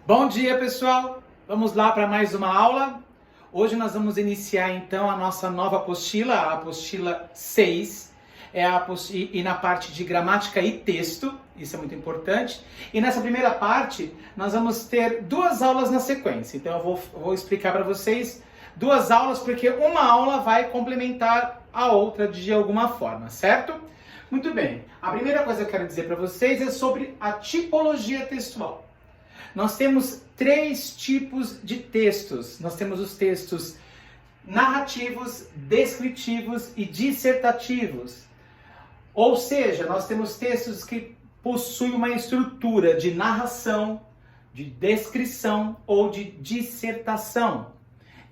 Bom dia, pessoal! Vamos lá para mais uma aula. Hoje nós vamos iniciar então a nossa nova apostila, a apostila 6. E na parte de gramática e texto, isso é muito importante. E nessa primeira parte, nós vamos ter duas aulas na sequência. Então eu vou explicar para vocês duas aulas, porque uma aula vai complementar a outra de alguma forma, certo? Muito bem. A primeira coisa que eu quero dizer para vocês é sobre a tipologia textual. Nós temos três tipos de textos. Nós temos os textos narrativos, descritivos e dissertativos. Ou seja, nós temos textos que possuem uma estrutura de narração, de descrição ou de dissertação.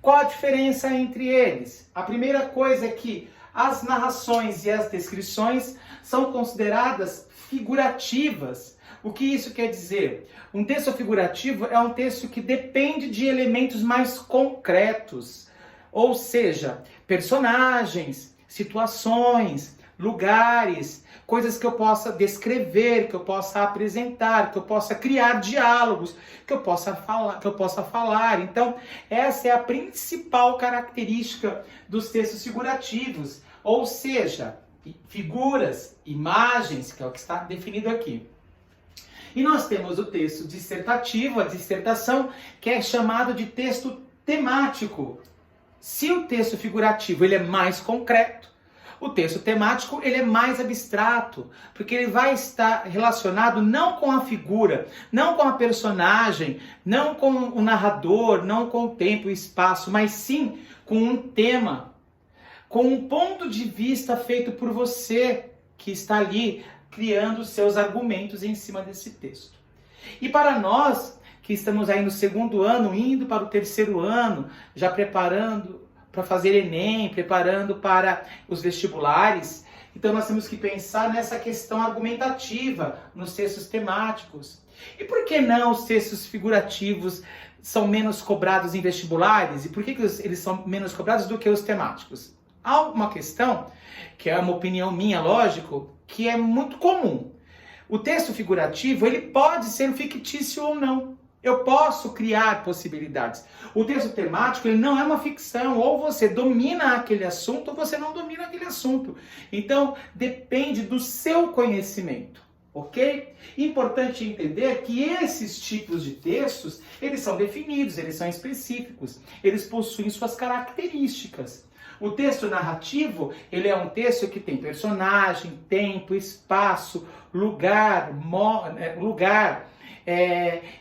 Qual a diferença entre eles? A primeira coisa é que as narrações e as descrições são consideradas figurativas. O que isso quer dizer? Um texto figurativo é um texto que depende de elementos mais concretos, ou seja, personagens, situações, lugares, coisas que eu possa descrever, que eu possa apresentar, que eu possa criar diálogos, que eu possa falar. Então, essa é a principal característica dos textos figurativos, ou seja, figuras, imagens, que é o que está definido aqui. E nós temos o texto dissertativo, a dissertação, que é chamado de texto temático. Se o texto figurativo ele é mais concreto, o texto temático ele é mais abstrato, porque ele vai estar relacionado não com a figura, não com a personagem, não com o narrador, não com o tempo e espaço, mas sim com um tema, com um ponto de vista feito por você que está ali criando seus argumentos em cima desse texto. E para nós, que estamos aí no segundo ano, indo para o terceiro ano, já preparando para fazer Enem, preparando para os vestibulares, então nós temos que pensar nessa questão argumentativa, nos textos temáticos. E por que não os textos figurativos são menos cobrados em vestibulares? E por que eles são menos cobrados do que os temáticos? Há uma questão, que é uma opinião minha, lógico, que é muito comum. O texto figurativo, ele pode ser fictício ou não. Eu posso criar possibilidades. O texto temático, ele não é uma ficção. Ou você domina aquele assunto, ou você não domina aquele assunto. Então, depende do seu conhecimento, ok? Importante entender que esses tipos de textos, eles são definidos, eles são específicos. Eles possuem suas características. O texto narrativo, ele é um texto que tem personagem, tempo, espaço, lugar,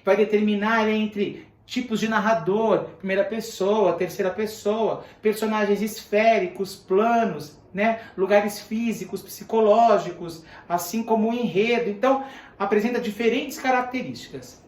vai determinar entre tipos de narrador, primeira pessoa, terceira pessoa, personagens esféricos, planos, lugares físicos, psicológicos, assim como o enredo. Então, apresenta diferentes características.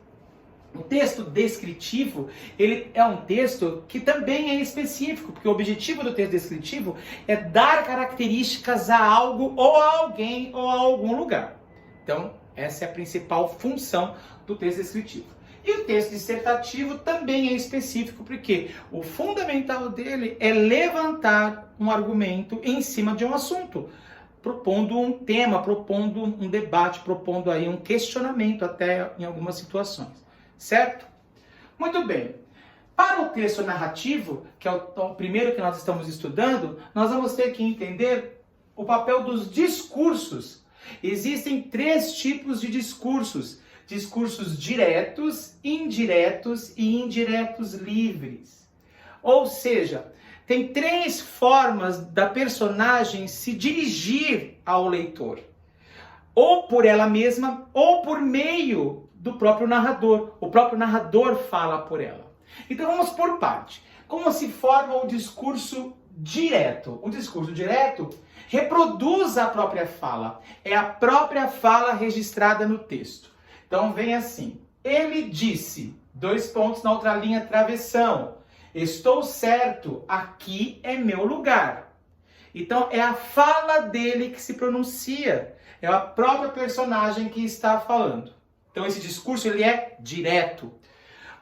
O texto descritivo, ele é um texto que também é específico, porque o objetivo do texto descritivo é dar características a algo, ou a alguém, ou a algum lugar. Então, essa é a principal função do texto descritivo. E o texto dissertativo também é específico, porque o fundamental dele é levantar um argumento em cima de um assunto, propondo um tema, propondo um debate, propondo aí um questionamento até em algumas situações. Certo? Muito bem. Para o texto narrativo, que é o primeiro que nós estamos estudando, nós vamos ter que entender o papel dos discursos. Existem três tipos de discursos: discursos diretos, indiretos e indiretos livres. Ou seja, tem três formas da personagem se dirigir ao leitor: ou por ela mesma, ou por meio do próprio narrador. O próprio narrador fala por ela. Então vamos por parte. Como se forma o discurso direto? O discurso direto reproduz a própria fala. É a própria fala registrada no texto. Então vem assim: ele disse, dois pontos na outra linha, travessão. Estou certo, aqui é meu lugar. Então é a fala dele que se pronuncia. É a própria personagem que está falando. Então esse discurso ele é direto.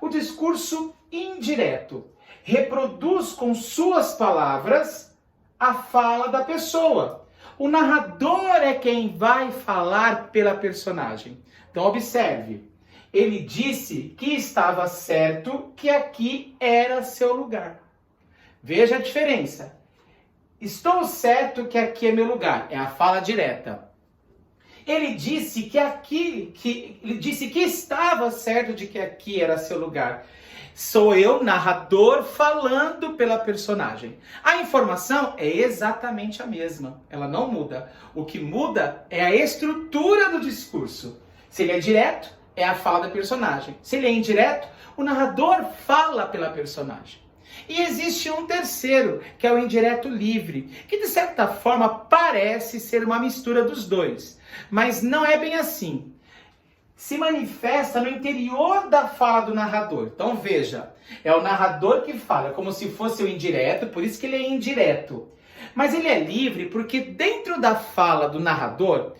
O discurso indireto reproduz com suas palavras a fala da pessoa. O narrador é quem vai falar pela personagem. Então observe, Ele disse que estava certo que aqui era seu lugar. Veja a diferença. Estou certo que aqui é meu lugar. É a fala direta. Ele disse ele disse que estava certo de que aqui era seu lugar. Sou eu, narrador, falando pela personagem. A informação é exatamente a mesma. Ela não muda. O que muda é a estrutura do discurso. Se ele é direto, é a fala da personagem. Se ele é indireto, o narrador fala pela personagem. E existe um terceiro, que é o indireto livre, que de certa forma parece ser uma mistura dos dois. Mas não é bem assim. Se manifesta no interior da fala do narrador. Então veja, é o narrador que fala, como se fosse o indireto, por isso que ele é indireto. Mas ele é livre porque dentro da fala do narrador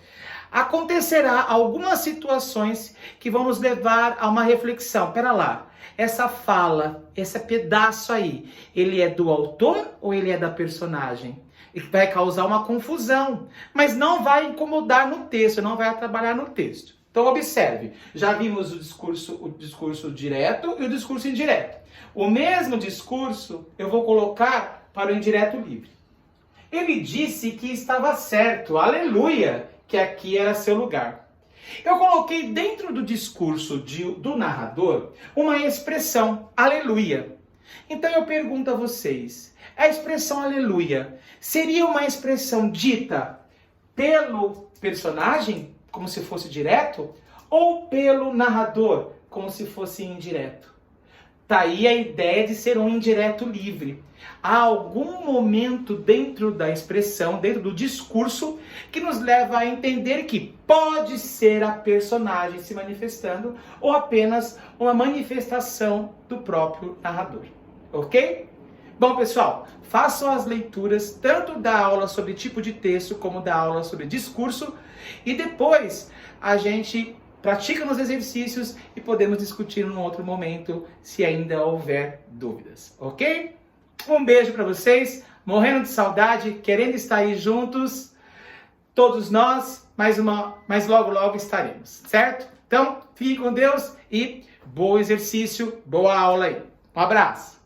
acontecerá algumas situações que vão nos levar a uma reflexão. Pera lá, essa fala, esse pedaço aí, ele é do autor ou ele é da personagem? E vai causar uma confusão, mas não vai incomodar no texto, não vai atrapalhar no texto. Então observe, já vimos o discurso direto e o discurso indireto. O mesmo discurso eu vou colocar para o indireto livre. Ele disse que estava certo, aleluia, que aqui era seu lugar. Eu coloquei dentro do discurso do narrador uma expressão, aleluia. Então eu pergunto a vocês, a expressão aleluia seria uma expressão dita pelo personagem, como se fosse direto, ou pelo narrador, como se fosse indireto? Tá aí a ideia de ser um indireto livre. Há algum momento dentro da expressão, dentro do discurso, que nos leva a entender que pode ser a personagem se manifestando ou apenas uma manifestação do próprio narrador. Ok? Bom, pessoal, façam as leituras tanto da aula sobre tipo de texto como da aula sobre discurso e depois a gente pratica nos exercícios e podemos discutir num outro momento se ainda houver dúvidas, ok? Um beijo para vocês, morrendo de saudade, querendo estar aí juntos, todos nós, mas logo estaremos, certo? Então, fique com Deus e bom exercício, boa aula aí. Um abraço!